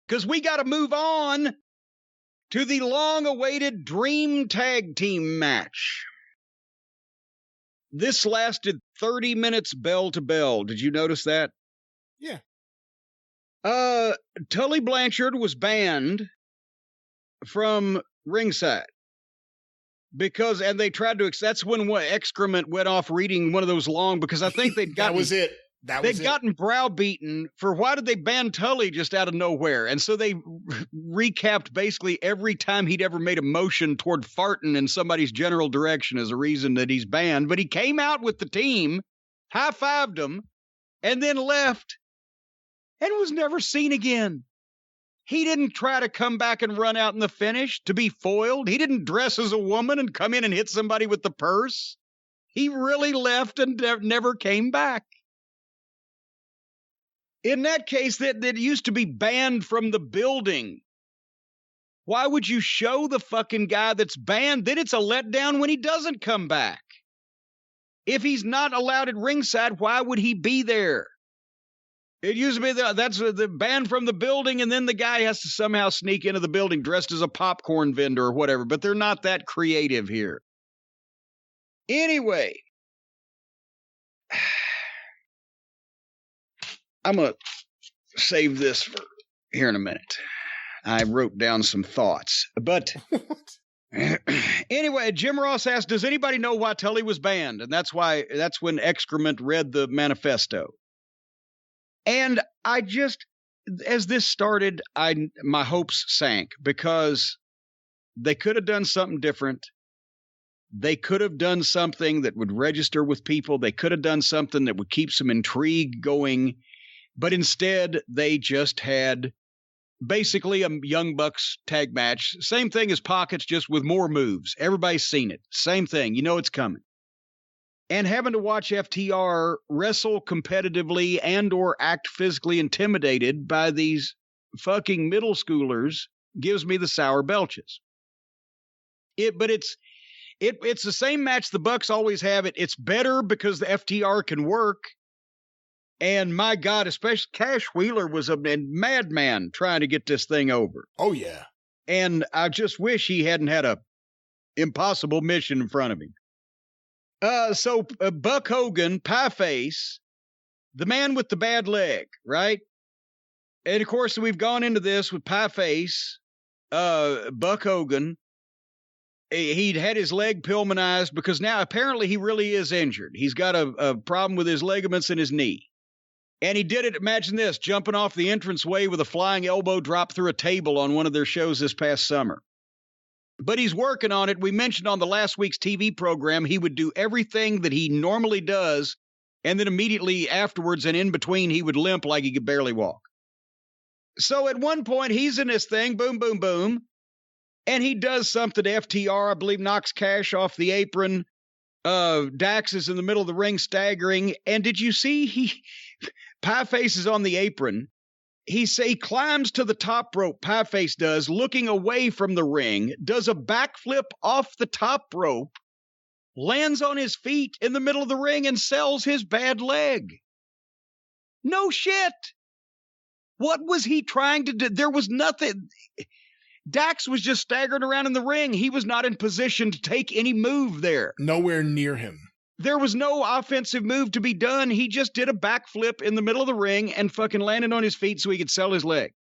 because we got to move on to the long-awaited Dream Tag Team match. This lasted 30 minutes bell to bell. Did you notice that? Yeah. Tully Blanchard was banned from ringside because, and they tried to, that's when Excrement went off reading one of those long, because I think they'd gotten, that was it. They'd gotten browbeaten for why did they ban Tully just out of nowhere? And so they recapped basically every time he'd ever made a motion toward farting in somebody's general direction as a reason that he's banned. But he came out with the team, high-fived them, and then left and was never seen again. He didn't try to come back and run out in the finish to be foiled. He didn't dress as a woman and come in and hit somebody with the purse. He really left and never came back. In that case, that used to be banned from the building. Why would you show the fucking guy that's banned? Then it's a letdown when he doesn't come back. If he's not allowed at ringside, why would he be there? It used to be that's the ban from the building, and then the guy has to somehow sneak into the building dressed as a popcorn vendor or whatever, but they're not that creative here. Anyway, I'm going to save this for here in a minute. I wrote down some thoughts, but anyway, Jim Ross asked, does anybody know why Tully was banned? And that's when Excrement read the manifesto. And I just, as this started, my hopes sank because they could have done something different. They could have done something that would register with people. They could have done something that would keep some intrigue going. But instead, they just had basically a Young Bucks tag match. Same thing as Pockets, just with more moves. Everybody's seen it. Same thing. You know it's coming. And having to watch FTR wrestle competitively and or act physically intimidated by these fucking middle schoolers gives me the sour belches. But it's the same match the Bucks always have. It's better because the FTR can work. And my God, especially Cash Wheeler was a madman trying to get this thing over. Oh, yeah. And I just wish he hadn't had a impossible mission in front of him. So Buck Hogan, Pie Face, the man with the bad leg, right? And of course, we've gone into this with Pie Face, Buck Hogan. He'd had his leg Pillmanized because now apparently he really is injured. He's got a problem with his ligaments in his knee. And he did it, imagine this, jumping off the entranceway with a flying elbow drop through a table on one of their shows this past summer. But he's working on it. We mentioned on the last week's TV program, he would do everything that he normally does, and then immediately afterwards and in between, he would limp like he could barely walk. So at one point, he's in this thing, boom, boom, boom, and he does something to FTR, I believe knocks Cash off the apron. Dax is in the middle of the ring staggering, and did you see Pie Face is on the apron. He climbs to the top rope, Pie Face does, looking away from the ring, does a backflip off the top rope, lands on his feet in the middle of the ring, and sells his bad leg. No shit. What was he trying to do? There was nothing. Dax was just staggering around in the ring. He was not in position to take any move there. Nowhere near him. There was no offensive move to be done. He just did a backflip in the middle of the ring and fucking landed on his feet so he could sell his leg.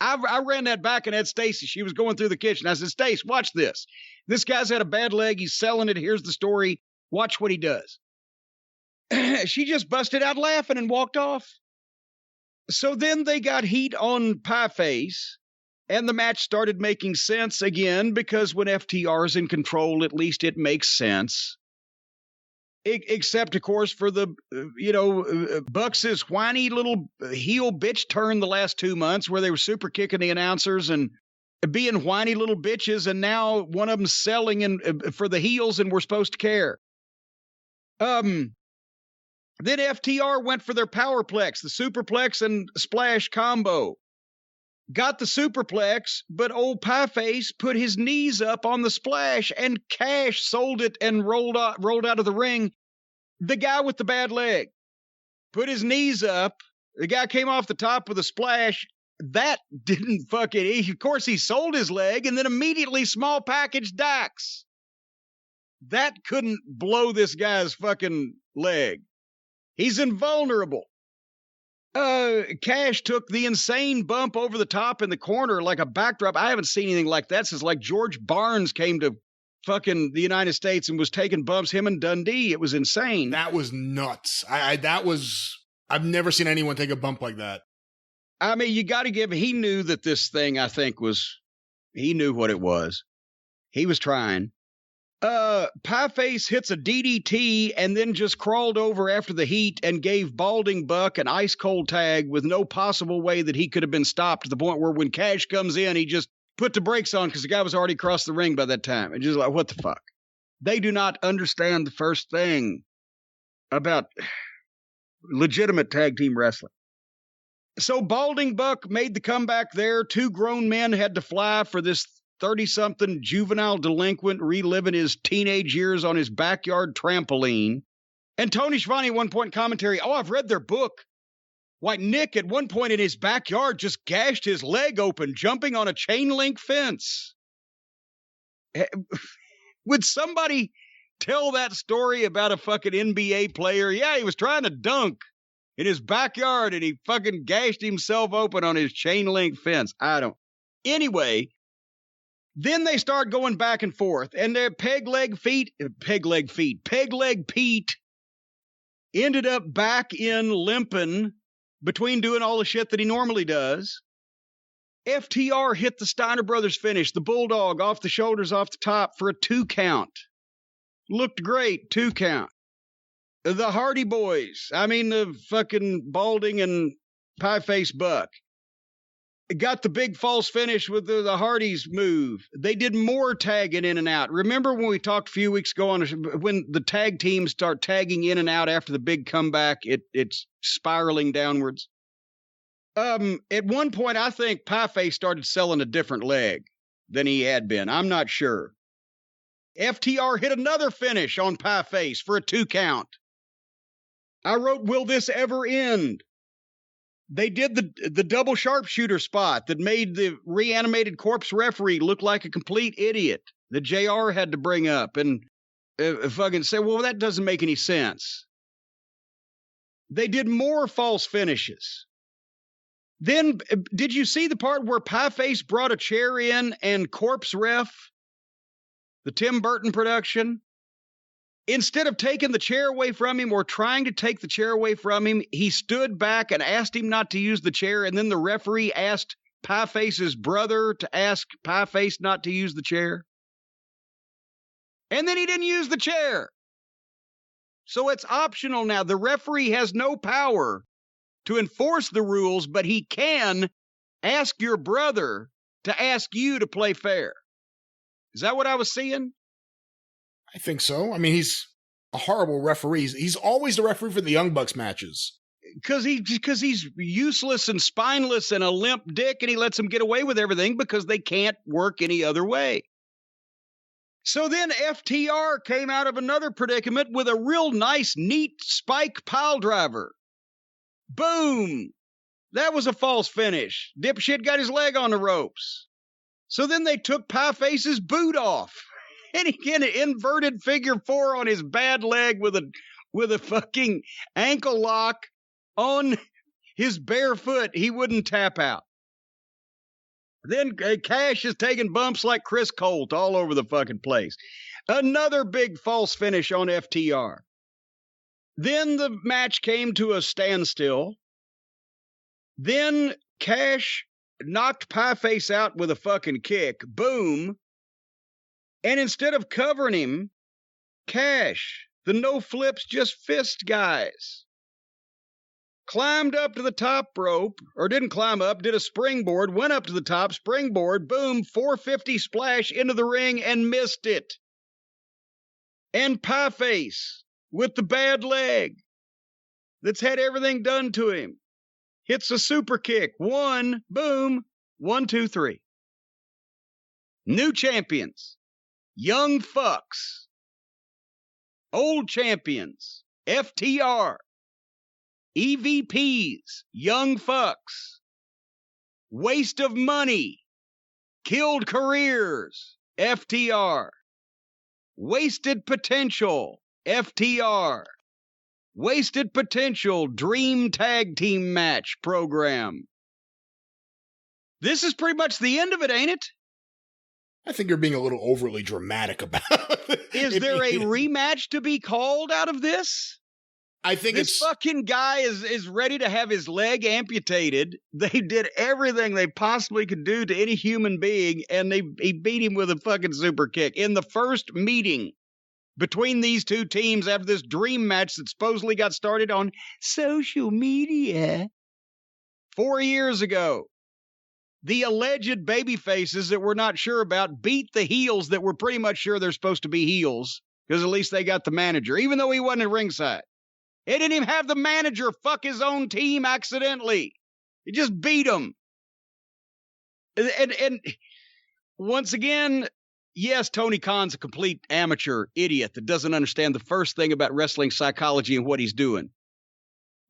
I ran that back and had Stacy. She was going through the kitchen. I said, Stace, watch this. This guy's had a bad leg. He's selling it. Here's the story. Watch what he does. She just busted out laughing and walked off. So then they got heat on Pie Face, and the match started making sense again because when FTR is in control, at least it makes sense. Except, of course, for the, Bucks' whiny little heel bitch turn the last 2 months where they were super kicking the announcers and being whiny little bitches, and now one of them selling for the heels and we're supposed to care. Then FTR went for their Powerplex, the Superplex and Splash combo. Got the Superplex, but old Pie Face put his knees up on the Splash, and Cash sold it and rolled out of the ring. The guy with the bad leg put his knees up. The guy came off the top with a Splash. that didn't fucking... Of course, he sold his leg and then immediately small package Dax. That couldn't blow this guy's fucking leg. He's invulnerable. Cash took the insane bump over the top in the corner like a backdrop. I haven't seen anything like that since like George Barnes came to fucking the United States and was taking bumps, him and Dundee. It was insane. That was nuts. I've never seen anyone take a bump like that. I mean, you got to give, he knew that this thing, I think, he knew what it was. He was trying. Pieface hits a DDT and then just crawled over after the heat and gave Balding Buck an ice cold tag with no possible way that he could have been stopped, to the point where when Cash comes in, he just put the brakes on because the guy was already across the ring by that time. And just like, what the fuck? They do not understand the first thing about legitimate tag team wrestling. So Balding Buck made the comeback there. Two grown men had to fly for this 30-something juvenile delinquent reliving his teenage years on his backyard trampoline. And Tony Schiavone at one point in commentary, I've read their book. Why, Nick at one point in his backyard just gashed his leg open jumping on a chain link fence. Would somebody tell that story about a fucking NBA player? Yeah, he was trying to dunk in his backyard and he fucking gashed himself open on his chain link fence. I don't. Anyway, then they start going back and forth, and their Peg Leg Pete ended up back in limping between doing all the shit that he normally does. FTR hit the Steiner Brothers finish, the Bulldog off the shoulders, off the top for a 2 count. Looked great, 2 count. The Hardy Boys, the fucking Balding and Pieface Buck, got the big false finish with the Hardys move. They did more tagging in and out. Remember when we talked a few weeks ago on when the tag teams start tagging in and out after the big comeback, it's spiraling downwards. At one point, I think Pieface started selling a different leg than he had been. I'm not sure. FTR hit another finish on Pieface for a 2 count. I wrote, will this ever end? They did the double sharpshooter spot that made the reanimated corpse referee look like a complete idiot that JR had to bring up and fucking say, well, that doesn't make any sense. They did more false finishes. Then, did you see the part where Pieface brought a chair in and corpse ref, the Tim Burton production, instead of taking the chair away from him or trying to take the chair away from him, he stood back and asked him not to use the chair, and then the referee asked Pieface's brother to ask Pieface not to use the chair. And then he didn't use the chair. So it's optional now. The referee has no power to enforce the rules, but he can ask your brother to ask you to play fair. Is that what I was seeing? I think so. He's a horrible referee. He's always the referee for the Young Bucks matches. Because he's useless and spineless and a limp dick, and he lets them get away with everything because they can't work any other way. So then FTR came out of another predicament with a real nice, neat spike pile driver. Boom! That was a false finish. Dipshit got his leg on the ropes. So then they took Pieface's boot off. And he get an inverted figure 4 on his bad leg with a fucking ankle lock on his bare foot. He wouldn't tap out. Then Cash is taking bumps like Chris Colt all over the fucking place. Another big false finish on FTR. Then the match came to a standstill. Then Cash knocked Pieface out with a fucking kick. Boom. And instead of covering him, Cash, the no flips, just fist guys, climbed up to the top rope, or didn't climb up, did a springboard, went up to the top, springboard, boom, 450 splash into the ring and missed it. And Pieface, with the bad leg, that's had everything done to him, hits a super kick. 1, boom, 1, 2, 3. New champions. Young fucks, old champions, FTR, EVPs, young fucks, Waste of money. Killed careers. FTR. Wasted potential. FTR. Wasted potential dream tag team match program. This is pretty much the end of it, ain't it? I think you're being a little overly dramatic about it. Is there a rematch to be called out of this? I think this fucking guy is ready to have his leg amputated. They did everything they possibly could do to any human being, and he beat him with a fucking super kick in the first meeting between these two teams after this dream match that supposedly got started on social media 4 years ago. The alleged baby faces that we're not sure about beat the heels that we're pretty much sure they're supposed to be heels, because at least they got the manager, even though he wasn't at ringside. He didn't even have the manager fuck his own team accidentally. He just beat him. And once again, yes, Tony Khan's a complete amateur idiot that doesn't understand the first thing about wrestling psychology and what he's doing.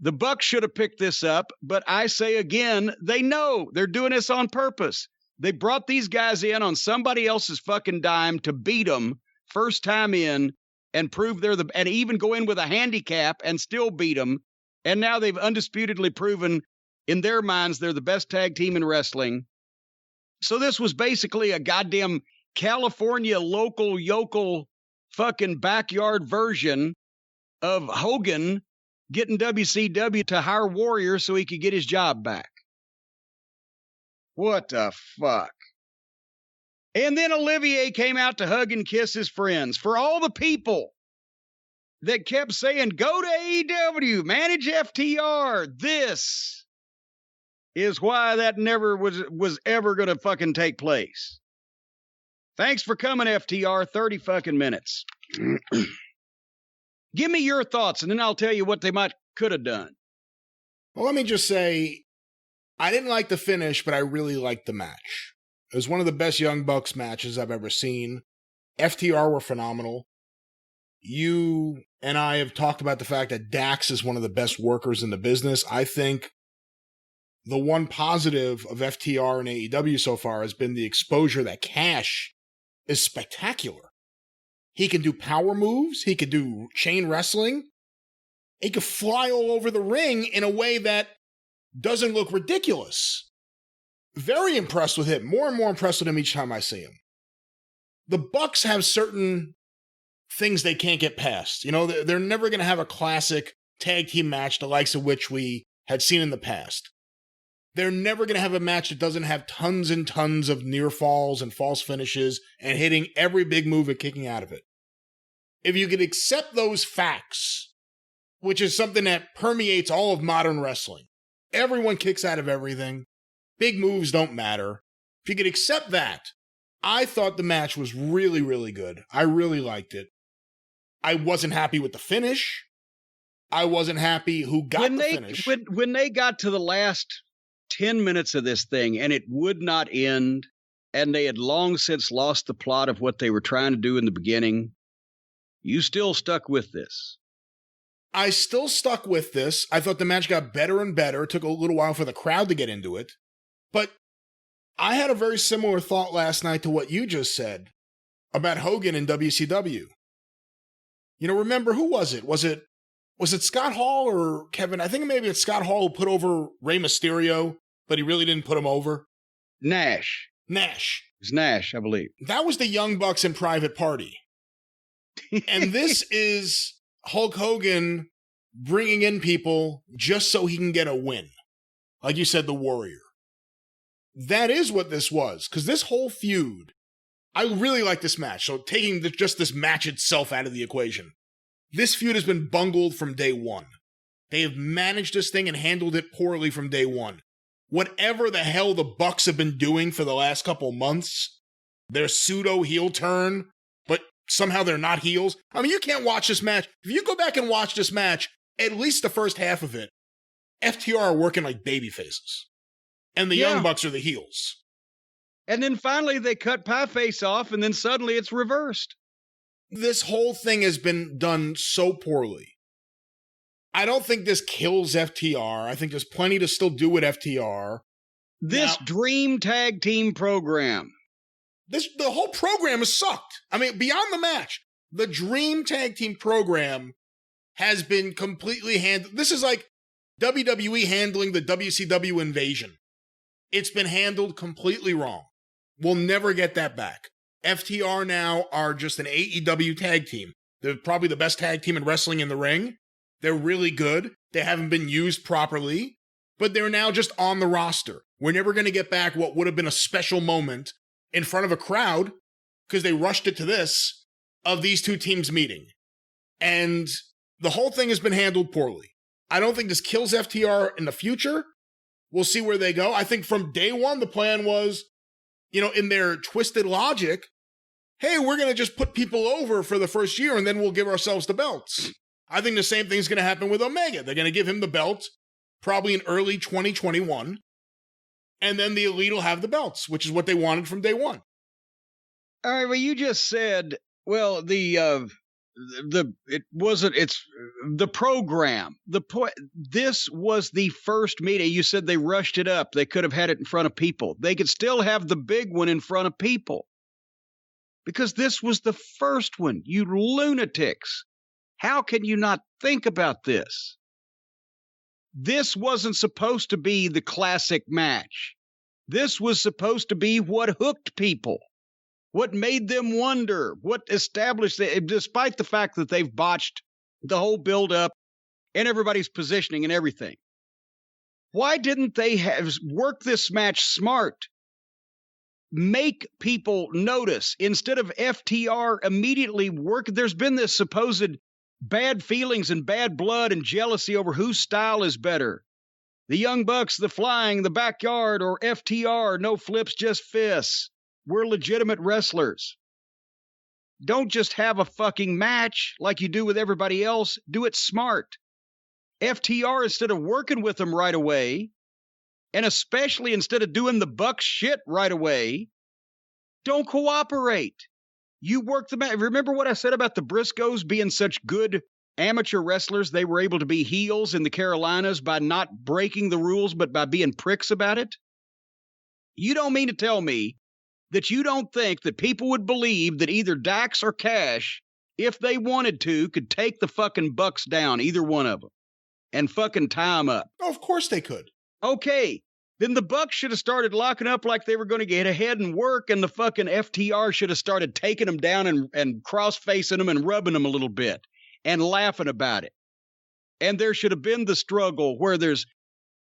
The Bucks should have picked this up, but I say again, they know they're doing this on purpose. They brought these guys in on somebody else's fucking dime to beat them first time in and prove and even go in with a handicap and still beat them. And now they've undisputedly proven in their minds they're the best tag team in wrestling. So this was basically a goddamn California local yokel fucking backyard version of Hogan getting WCW to hire Warrior so he could get his job back. What the fuck? And then Olivier came out to hug and kiss his friends. For all the people that kept saying, go to AEW, manage FTR, this is why that never was ever going to fucking take place. Thanks for coming, FTR. 30 fucking minutes. Give me your thoughts, and then I'll tell you what they could have done. Well, let me just say, I didn't like the finish, but I really liked the match. It was one of the best Young Bucks matches I've ever seen. FTR were phenomenal. You and I have talked about the fact that Dax is one of the best workers in the business. I think the one positive of FTR and AEW so far has been the exposure that Cash is spectacular. He can do power moves. He could do chain wrestling. He could fly all over the ring in a way that doesn't look ridiculous. Very impressed with him. More and more impressed with him each time I see him. The Bucks have certain things they can't get past. You know, they're never going to have a classic tag team match, the likes of which we had seen in the past. They're never going to have a match that doesn't have tons and tons of near falls and false finishes and hitting every big move and kicking out of it. If you could accept those facts, which is something that permeates all of modern wrestling, everyone kicks out of everything, big moves don't matter. If you could accept that, I thought the match was really, really good. I really liked it. I wasn't happy with the finish. I wasn't happy who got the finish. When they got to the last 10 minutes of this thing and it would not end, and they had long since lost the plot of what they were trying to do in the beginning, you still stuck with this. I still stuck with this. I thought the match got better and better. It took a little while for the crowd to get into it. But I had a very similar thought last night to what you just said about Hogan and WCW. You know, remember, who was it? Was it Scott Hall or Kevin? I think maybe it's Scott Hall who put over Rey Mysterio, but he really didn't put him over. Nash. It was Nash, I believe. That was the Young Bucks in Private Party. And this is Hulk Hogan bringing in people just so he can get a win. Like you said, the Warrior. That is what this was, because this whole feud, I really like this match. So taking just this match itself out of the equation, this feud has been bungled from day one. They have managed this thing and handled it poorly from day one. Whatever the hell the Bucks have been doing for the last couple months, their pseudo heel turn, but somehow they're not heels. I mean, you can't watch this match. If you go back and watch this match, at least the first half of it, FTR are working like baby faces. And the Young Bucks are the heels. And then finally they cut Pieface off, and then suddenly it's reversed. This whole thing has been done so poorly. I don't think this kills FTR. I think there's plenty to still do with FTR. This dream tag team program. The whole program has sucked. I mean, beyond the match, the dream tag team program has been completely handled. This is like WWE handling the WCW invasion. It's been handled completely wrong. We'll never get that back. FTR now are just an AEW tag team. They're probably the best tag team in wrestling in the ring. They're really good. They haven't been used properly, but they're now just on the roster. We're never going to get back what would have been a special moment in front of a crowd, because they rushed it to this, of these two teams meeting. And the whole thing has been handled poorly. I don't think this kills FTR in the future. We'll see where they go. I think from day one, the plan was, in their twisted logic, hey, we're going to just put people over for the first year and then we'll give ourselves the belts. I think the same thing's going to happen with Omega. They're going to give him the belt probably in early 2021. And then the Elite will have the belts, which is what they wanted from day one. All right, well, you just said, well, it's the program. This was the first meeting. You said they rushed it up. They could have had it in front of people. They could still have the big one in front of people. Because this was the first one, you lunatics. How can you not think about this? This wasn't supposed to be the classic match. This was supposed to be what hooked people, what made them wonder, what established it, despite the fact that they've botched the whole build-up and everybody's positioning and everything. Why didn't they have worked this match smart? Make people notice instead of FTR immediately work. There's been this supposed bad feelings and bad blood and jealousy over whose style is better. The Young Bucks, the Flying, the Backyard, or FTR, no flips, just fists. We're legitimate wrestlers. Don't just have a fucking match like you do with everybody else. Do it smart. FTR, instead of working with them right away, and especially instead of doing the Bucks shit right away, don't cooperate. You work the match. Remember what I said about the Briscoes being such good amateur wrestlers? They were able to be heels in the Carolinas by not breaking the rules, but by being pricks about it. You don't mean to tell me that you don't think that people would believe that either Dax or Cash, if they wanted to, could take the fucking Bucks down, either one of them, and fucking tie them up? Oh, of course they could. Okay. Then the Bucks should have started locking up like they were going to get ahead and work, and the fucking FTR should have started taking them down and cross-facing them and rubbing them a little bit and laughing about it. And there should have been the struggle where there's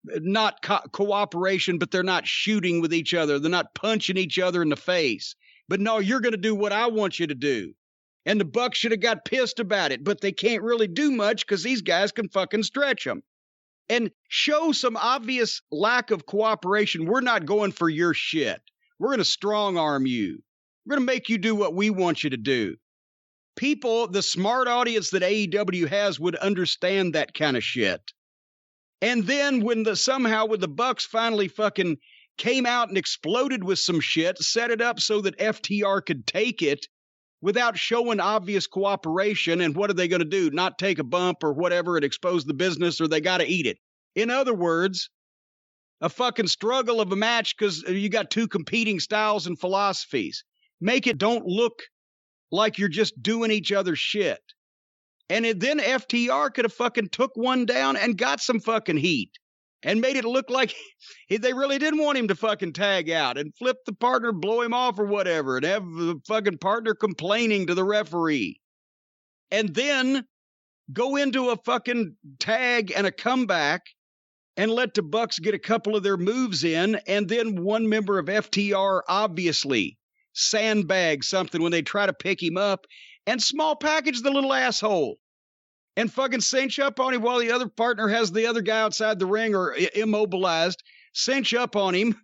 not cooperation, but they're not shooting with each other. They're not punching each other in the face. But no, you're going to do what I want you to do. And the Bucks should have got pissed about it, but they can't really do much because these guys can fucking stretch them. And show some obvious lack of cooperation. We're not going for your shit. We're going to strong arm you. We're going to make you do what we want you to do. People, the smart audience that AEW has would understand that kind of shit. And then when somehow the Bucks finally fucking came out and exploded with some shit, set it up so that FTR could take it without showing obvious cooperation. And what are they going to do? Not take a bump or whatever and expose the business, or they got to eat it. In other words, a fucking struggle of a match because you got two competing styles and philosophies. Make it don't look like you're just doing each other's shit. And then FTR could have fucking took one down and got some fucking heat and made it look like they really didn't want him to fucking tag out and flip the partner, blow him off or whatever, and have the fucking partner complaining to the referee. And then go into a fucking tag and a comeback and let the Bucks get a couple of their moves in, and then one member of FTR obviously sandbag something when they try to pick him up and small package the little asshole and fucking cinch up on him while the other partner has the other guy outside the ring or immobilized, cinch up on him.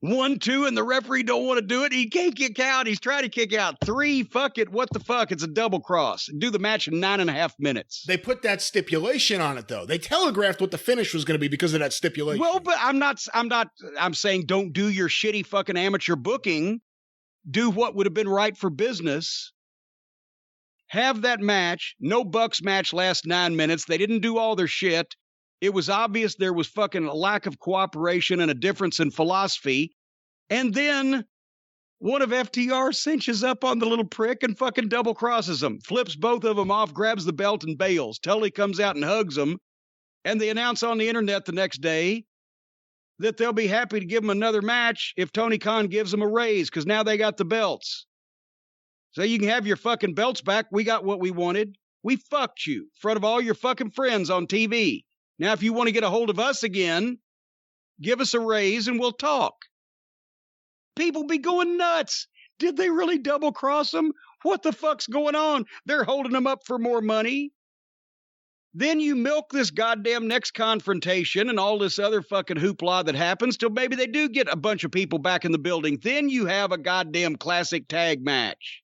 1, 2, and the referee don't want to do it. He can't kick out. He's trying to kick out. 3, fuck it. What the fuck? It's a double cross. Do the match in 9.5 minutes. They put that stipulation on it, though. They telegraphed what the finish was going to be because of that stipulation. Well, but I'm saying don't do your shitty fucking amateur booking. Do what would have been right for business. Have that match. No Bucks match last 9 minutes. They didn't do all their shit. It was obvious there was fucking a lack of cooperation and a difference in philosophy. And then one of FTR cinches up on the little prick and fucking double crosses him, flips both of them off, grabs the belt and bails. Tully comes out and hugs him. And they announce on the internet the next day that they'll be happy to give him another match if Tony Khan gives them a raise, because now they got the belts. So you can have your fucking belts back. We got what we wanted. We fucked you in front of all your fucking friends on TV. Now, if you want to get a hold of us again, give us a raise and we'll talk. People be going nuts. Did they really double cross them? What the fuck's going on? They're holding them up for more money. Then you milk this goddamn next confrontation and all this other fucking hoopla that happens till maybe they do get a bunch of people back in the building. Then you have a goddamn classic tag match.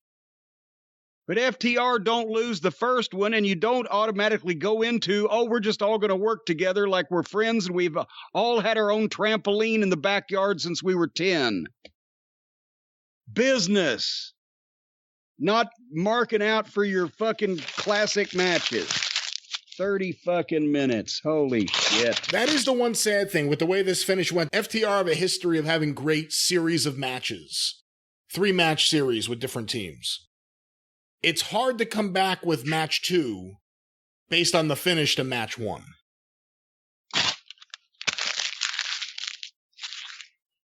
But FTR don't lose the first one, and you don't automatically go into, oh, we're just all going to work together like we're friends and we've all had our own trampoline in the backyard since we were 10. Business. Not marking out for your fucking classic matches. 30 fucking minutes. Holy shit. That is the one sad thing with the way this finish went. FTR have a history of having great series of matches. 3-match series with different teams. It's hard to come back with match 2 based on the finish to match 1.